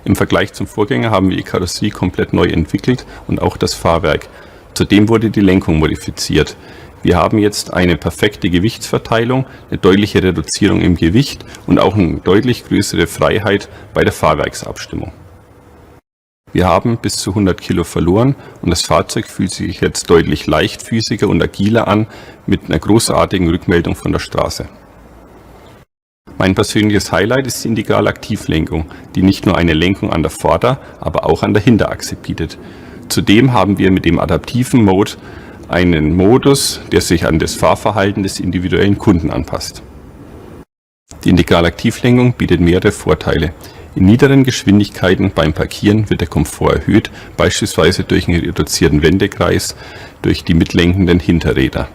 Im Vergleich zum Vorgänger haben wir die Karosserie komplett neu entwickelt und auch das Fahrwerk. Zudem wurde die Lenkung modifiziert. Wir haben jetzt eine perfekte Gewichtsverteilung, eine deutliche Reduzierung im Gewicht und auch eine deutlich größere Freiheit bei der Fahrwerksabstimmung. Wir haben bis zu 100 Kilo verloren und das Fahrzeug fühlt sich jetzt deutlich leichtfüßiger und agiler an mit einer großartigen Rückmeldung von der Straße. Mein persönliches Highlight ist die Integralaktivlenkung, die nicht nur eine Lenkung an der Vorder-, aber auch an der Hinterachse bietet. Zudem haben wir mit dem adaptiven Mode einen Modus, der sich an das Fahrverhalten des individuellen Kunden anpasst. Die Integralaktivlenkung bietet mehrere Vorteile. In niederen Geschwindigkeiten beim Parkieren wird der Komfort erhöht, beispielsweise durch einen reduzierten Wendekreis durch die mitlenkenden Hinterräder.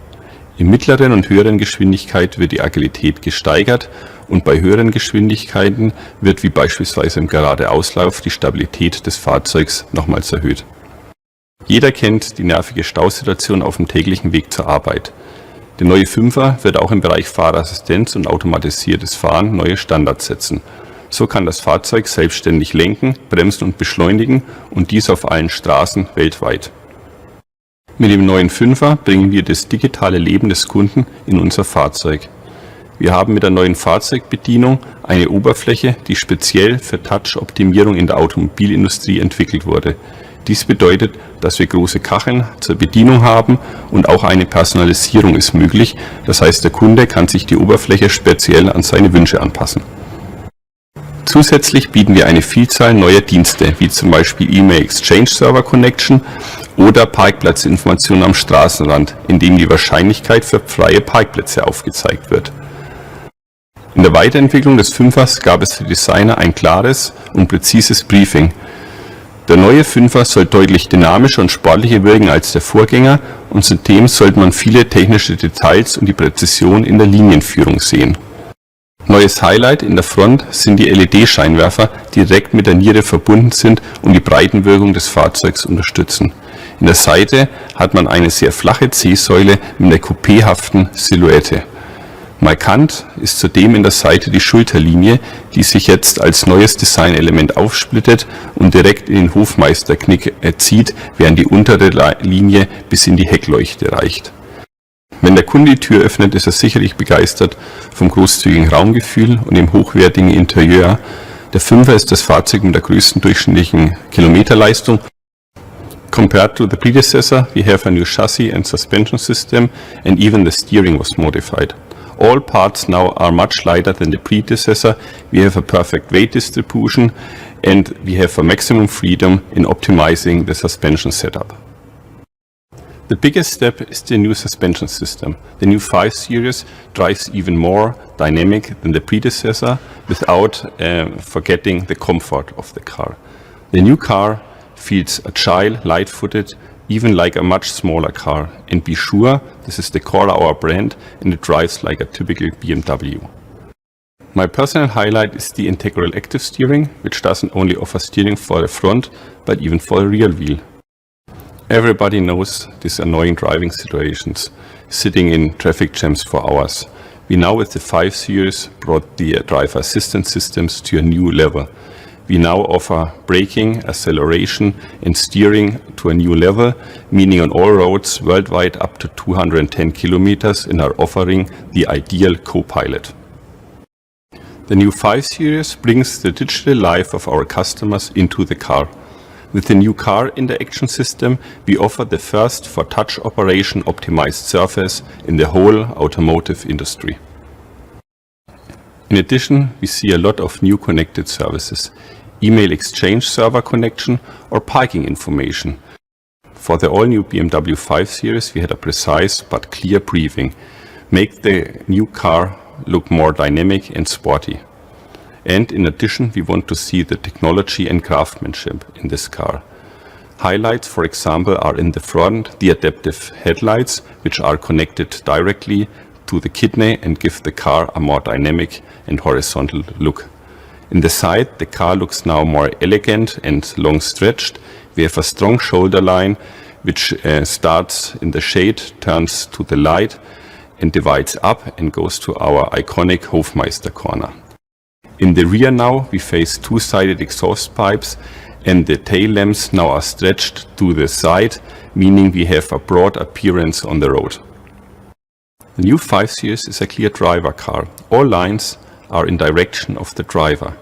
In mittleren und höheren Geschwindigkeiten wird die Agilität gesteigert und bei höheren Geschwindigkeiten wird wie beispielsweise im Geradeauslauf die Stabilität des Fahrzeugs nochmals erhöht. Jeder kennt die nervige Stausituation auf dem täglichen Weg zur Arbeit. Der neue 5er wird auch im Bereich Fahrerassistenz und automatisiertes Fahren neue Standards setzen. So kann das Fahrzeug selbstständig lenken, bremsen und beschleunigen und dies auf allen Straßen weltweit. Mit dem neuen 5er bringen wir das digitale Leben des Kunden in unser Fahrzeug. Wir haben mit der neuen Fahrzeugbedienung eine Oberfläche, die speziell für Touch-Optimierung in der Automobilindustrie entwickelt wurde. Dies bedeutet, dass wir große Kacheln zur Bedienung haben und auch eine Personalisierung ist möglich. Das heißt, der Kunde kann sich die Oberfläche speziell an seine Wünsche anpassen. Zusätzlich bieten wir eine Vielzahl neuer Dienste, wie zum Beispiel E-Mail Exchange Server Connection oder Parkplatzinformationen am Straßenrand, in dem die Wahrscheinlichkeit für freie Parkplätze aufgezeigt wird. In der Weiterentwicklung des 5ers gab es für Designer ein klares und präzises Briefing. Der neue 5er soll deutlich dynamischer und sportlicher wirken als der Vorgänger und zudem sollte man viele technische Details und die Präzision in der Linienführung sehen. Neues Highlight in der Front sind die LED-Scheinwerfer, die direkt mit der Niere verbunden sind und die Breitenwirkung des Fahrzeugs unterstützen. In der Seite hat man eine sehr flache C-Säule mit einer coupéhaften Silhouette. Markant ist zudem in der Seite die Schulterlinie, die sich jetzt als neues Designelement aufsplittet und direkt in den Hofmeisterknick zieht, während die untere Linie bis in die Heckleuchte reicht. Wenn der Kunde die Tür öffnet, ist er sicherlich begeistert vom großzügigen Raumgefühl und dem hochwertigen Interieur. Der 5er ist das Fahrzeug mit der größten durchschnittlichen Kilometerleistung. Compared to the predecessor, we have a new chassis and suspension system, and even the steering was modified. All parts now are much lighter than the predecessor. We have a perfect weight distribution, and we have a maximum freedom in optimizing the suspension setup. The biggest step is the new suspension system. The new 5 Series drives even more dynamic than the predecessor without forgetting the comfort of the car. The new car feels agile, light-footed, even like a much smaller car. And be sure, this is the core of our brand and it drives like a typical BMW. My personal highlight is the integral active steering, which doesn't only offer steering for the front, but even for the rear wheel. Everybody knows these annoying driving situations, sitting in traffic jams for hours. We now with the 5 Series brought the driver assistance systems to a new level. We now offer braking, acceleration and steering to a new level, meaning on all roads worldwide up to 210 kilometers and are offering the ideal co-pilot. The new 5 Series brings the digital life of our customers into the car. With the new car interaction system, we offer the first for touch operation optimized surface in the whole automotive industry. In addition, we see a lot of new connected services, email exchange server connection or parking information. For the all-new BMW 5 Series, we had a precise but clear briefing, make the new car look more dynamic and sporty. And in addition, we want to see the technology and craftsmanship in this car. Highlights, for example, are in the front, the adaptive headlights, which are connected directly to the kidney and give the car a more dynamic and horizontal look. In the side, the car looks now more elegant and long stretched. We have a strong shoulder line, which starts in the shade, turns to the light, and divides up and goes to our iconic Hofmeister corner. In the rear now we face two-sided exhaust pipes, and the tail lamps now are stretched to the side, meaning we have a broad appearance on the road. The new 5 Series is a clear driver car. All lines are in direction of the driver.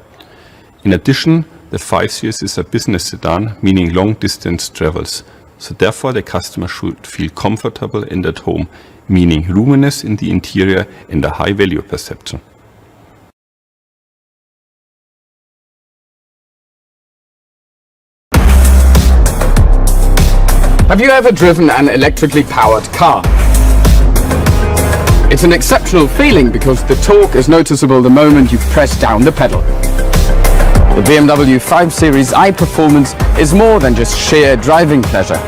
In addition, the 5 Series is a business sedan, meaning long distance travels. So therefore the customer should feel comfortable and at home, meaning roominess in the interior and a high value perception. Have you ever driven an electrically powered car? It's an exceptional feeling because the torque is noticeable the moment you press down the pedal. The BMW 5 Series i Performance is more than just sheer driving pleasure.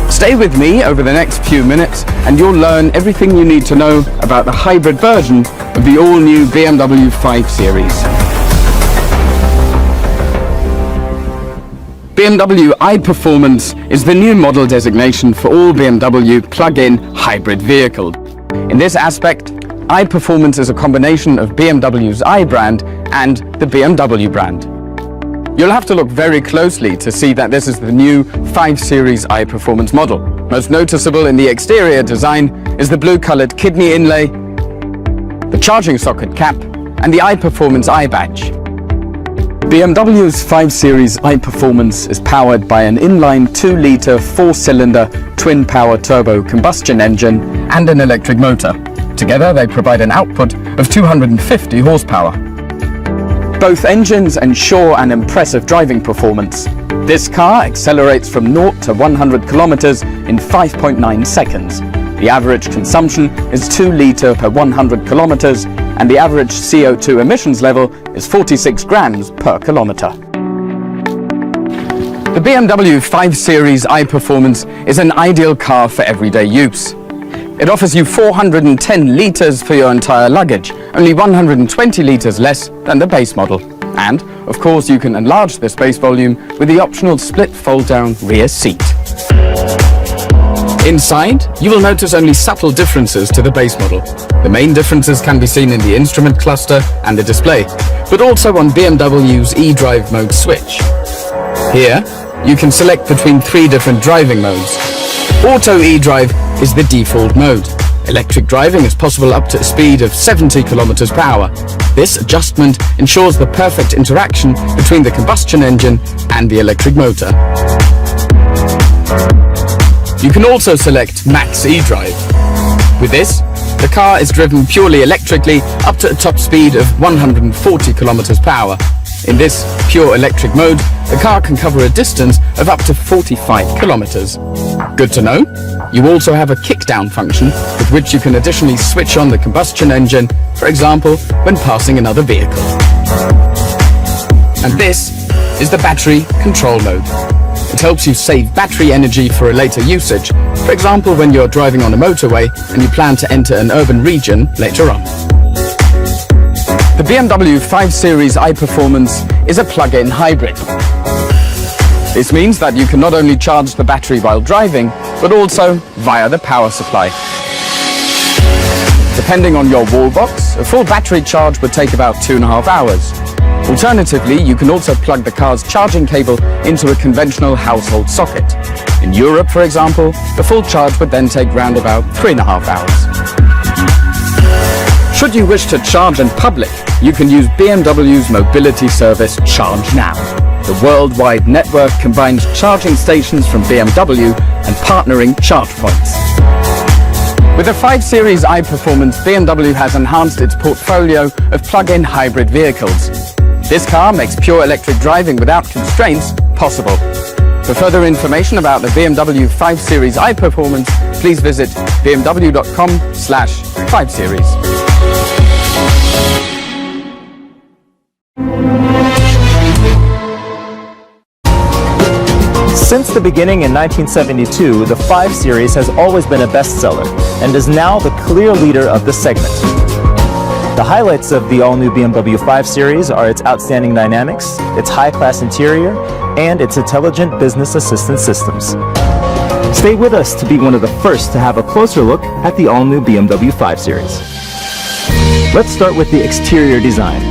Stay with me over the next few minutes and you'll learn everything you need to know about the hybrid version of the all-new BMW 5 Series. BMW i Performance is the new model designation for all BMW plug-in hybrid vehicles. In this aspect, i Performance is a combination of BMW's i brand and the BMW brand. You'll have to look very closely to see that this is the new 5 Series i Performance model. Most noticeable in the exterior design is the blue-colored kidney inlay, the charging socket cap, and the i Performance i badge. BMW's 5 Series i Performance is powered by an inline 2-litre 4-cylinder twin-power turbo combustion engine and an electric motor. Together they provide an output of 250 horsepower. Both engines ensure an impressive driving performance. This car accelerates from 0 to 100 kilometers in 5.9 seconds. The average consumption is 2 litre per 100 kilometers, and the average CO2 emissions level is 46 grams per kilometer. The BMW 5 Series i Performance is an ideal car for everyday use. It offers you 410 litres for your entire luggage, only 120 litres less than the base model. And, of course, you can enlarge the space volume with the optional split fold-down rear seat. Inside, you will notice only subtle differences to the base model. The main differences can be seen in the instrument cluster and the display, but also on BMW's eDrive mode switch. Here, you can select between 3 different driving modes. Auto eDrive is the default mode. Electric driving is possible up to a speed of 70 km per hour. This adjustment ensures the perfect interaction between the combustion engine and the electric motor. You can also select Max eDrive. With this, the car is driven purely electrically up to a top speed of 140 km per hour. In this pure electric mode, the car can cover a distance of up to 45 kilometers. Good to know, you also have a kickdown function with which you can additionally switch on the combustion engine, for example, when passing another vehicle. And this is the battery control mode. It helps you save battery energy for a later usage, for example when you're driving on a motorway and you plan to enter an urban region later on. The BMW 5 Series i Performance is a plug-in hybrid. This means that you can not only charge the battery while driving, but also via the power supply. Depending on your wall box, a full battery charge would take about 2.5 hours. Alternatively, you can also plug the car's charging cable into a conventional household socket. In Europe, for example, the full charge would then take round about 3.5 hours. Should you wish to charge in public, you can use BMW's mobility service Charge Now. The worldwide network combines charging stations from BMW and partnering charge points. With the 5 Series i Performance, BMW has enhanced its portfolio of plug-in hybrid vehicles. This car makes pure electric driving without constraints possible. For further information about the BMW 5 Series i Performance, please visit bmw.com/5 Series. Since the beginning in 1972, the 5 Series has always been a bestseller and is now the clear leader of the segment. The highlights of the all-new BMW 5 Series are its outstanding dynamics, its high-class interior, and its intelligent business assistant systems. Stay with us to be one of the first to have a closer look at the all-new BMW 5 Series. Let's start with the exterior design.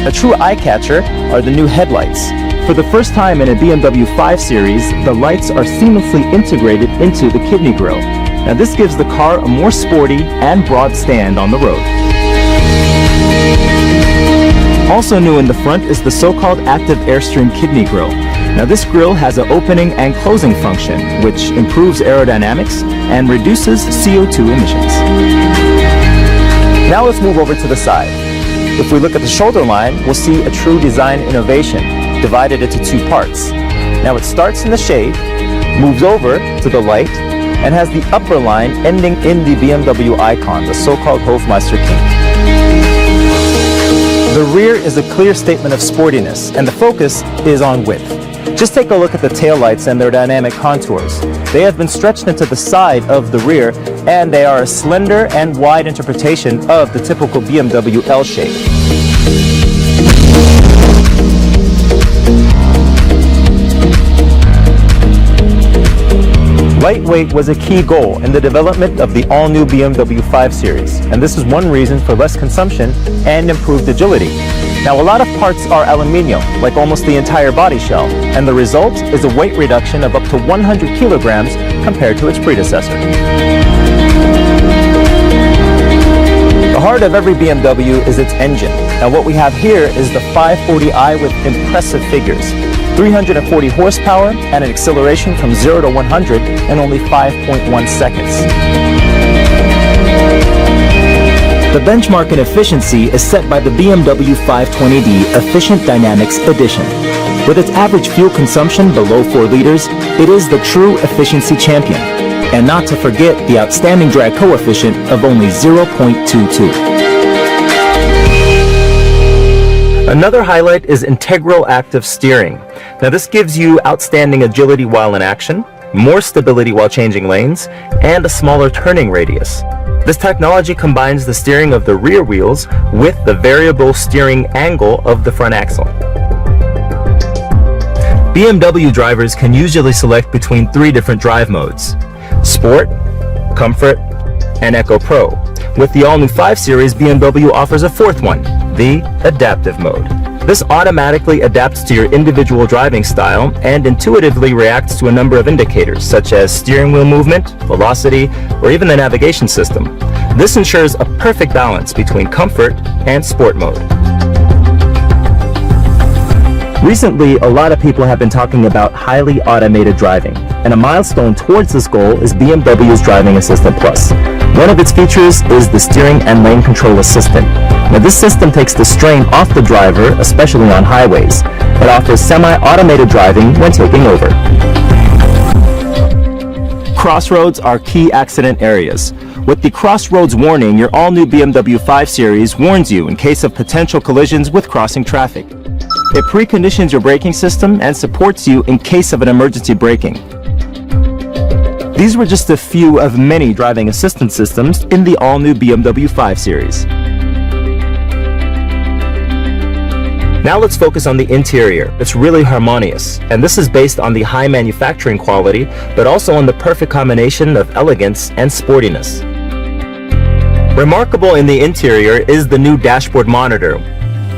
A true eye-catcher are the new headlights. For the first time in a BMW 5 Series, the lights are seamlessly integrated into the kidney grille. Now this gives the car a more sporty and broad stand on the road. Also new in the front is the so-called active airstream kidney grille. Now this grille has an opening and closing function, which improves aerodynamics and reduces CO2 emissions. Now let's move over to the side. If we look at the shoulder line, we'll see a true design innovation, divided into two parts. Now it starts in the shade, moves over to the light, and has the upper line ending in the BMW icon, the so-called Hofmeister King. The rear is a clear statement of sportiness, and the focus is on width. Just take a look at the taillights and their dynamic contours. They have been stretched into the side of the rear, and they are a slender and wide interpretation of the typical BMW L shape. Lightweight was a key goal in the development of the all-new BMW 5 Series, and this is one reason for less consumption and improved agility. Now, a lot of parts are aluminium, like almost the entire body shell, and the result is a weight reduction of up to 100 kilograms compared to its predecessor. The heart of every BMW is its engine. Now, what we have here is the 540i with impressive figures. 340 horsepower and an acceleration from 0 to 100 in only 5.1 seconds. The benchmark in efficiency is set by the BMW 520d Efficient Dynamics Edition. With its average fuel consumption below 4 liters, it is the true efficiency champion. And not to forget the outstanding drag coefficient of only 0.22. Another highlight is integral active steering. Now this gives you outstanding agility while in action, more stability while changing lanes, and a smaller turning radius. This technology combines the steering of the rear wheels with the variable steering angle of the front axle. BMW drivers can usually select between 3 different drive modes: Sport, Comfort, and Eco Pro. With the all-new 5 Series, BMW offers a 4th one, the Adaptive mode. This automatically adapts to your individual driving style and intuitively reacts to a number of indicators such as steering wheel movement, velocity, or even the navigation system. This ensures a perfect balance between comfort and sport mode. Recently, a lot of people have been talking about highly automated driving, and a milestone towards this goal is BMW's Driving Assistant Plus. One of its features is the Steering and Lane Control Assistant. Now this system takes the strain off the driver, especially on highways. It offers semi-automated driving when taking over. Crossroads are key accident areas. With the Crossroads warning, your all-new BMW 5 Series warns you in case of potential collisions with crossing traffic. It preconditions your braking system and supports you in case of an emergency braking. These were just a few of many driving assistance systems in the all-new BMW 5 Series. Now let's focus on the interior. It's really harmonious, and this is based on the high manufacturing quality, but also on the perfect combination of elegance and sportiness. Remarkable in the interior is the new dashboard monitor.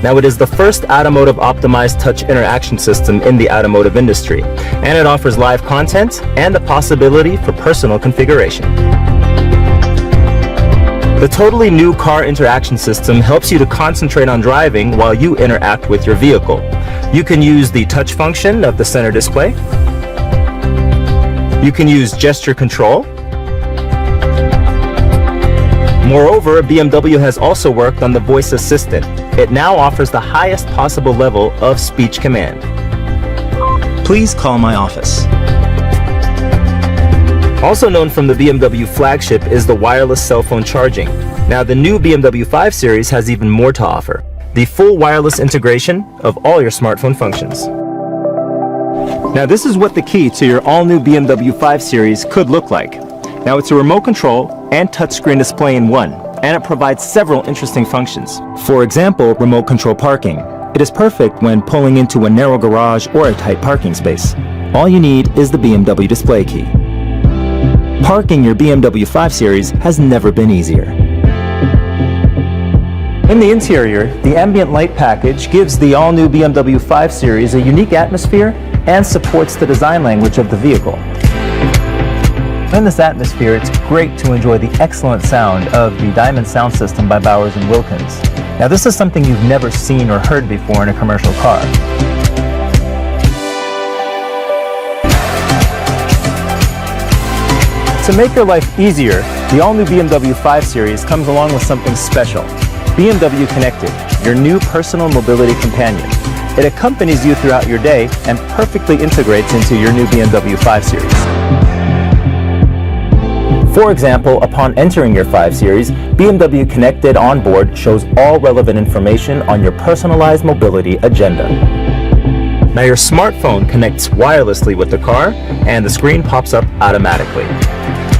Now it is the first automotive optimized touch interaction system in the automotive industry, and it offers live content and the possibility for personal configuration. The totally new car interaction system helps you to concentrate on driving while you interact with your vehicle. You can use the touch function of the center display. You can use gesture control. Moreover, BMW has also worked on the voice assistant. It now offers the highest possible level of speech command. Please call my office. Also known from the BMW flagship is the wireless cell phone charging. Now the new BMW 5 Series has even more to offer: the full wireless integration of all your smartphone functions. Now this is what the key to your all-new BMW 5 Series could look like. Now it's a remote control and touchscreen display in one, and it provides several interesting functions. For example, remote control parking. It is perfect when pulling into a narrow garage or a tight parking space. All you need is the BMW display key. Parking your BMW 5 Series has never been easier. In the interior, the ambient light package gives the all-new BMW 5 Series a unique atmosphere and supports the design language of the vehicle. In this atmosphere, it's great to enjoy the excellent sound of the Diamond sound system by Bowers & Wilkins. Now, this is something you've never seen or heard before in a commercial car. To make your life easier, the all-new BMW 5 Series comes along with something special. BMW Connected, your new personal mobility companion. It accompanies you throughout your day and perfectly integrates into your new BMW 5 Series. For example, upon entering your 5 Series, BMW Connected on board shows all relevant information on your personalized mobility agenda. Now your smartphone connects wirelessly with the car and the screen pops up automatically.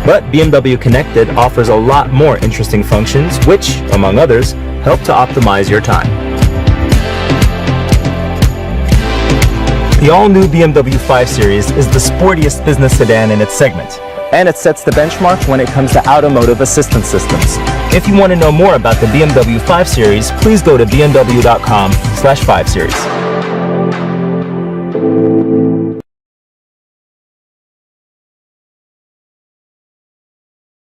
But BMW Connected offers a lot more interesting functions which, among others, help to optimize your time. The all-new BMW 5 Series is the sportiest business sedan in its segment, and it sets the benchmark when it comes to automotive assistance systems. If you want to know more about the BMW 5 Series, please go to bmw.com/5 Series.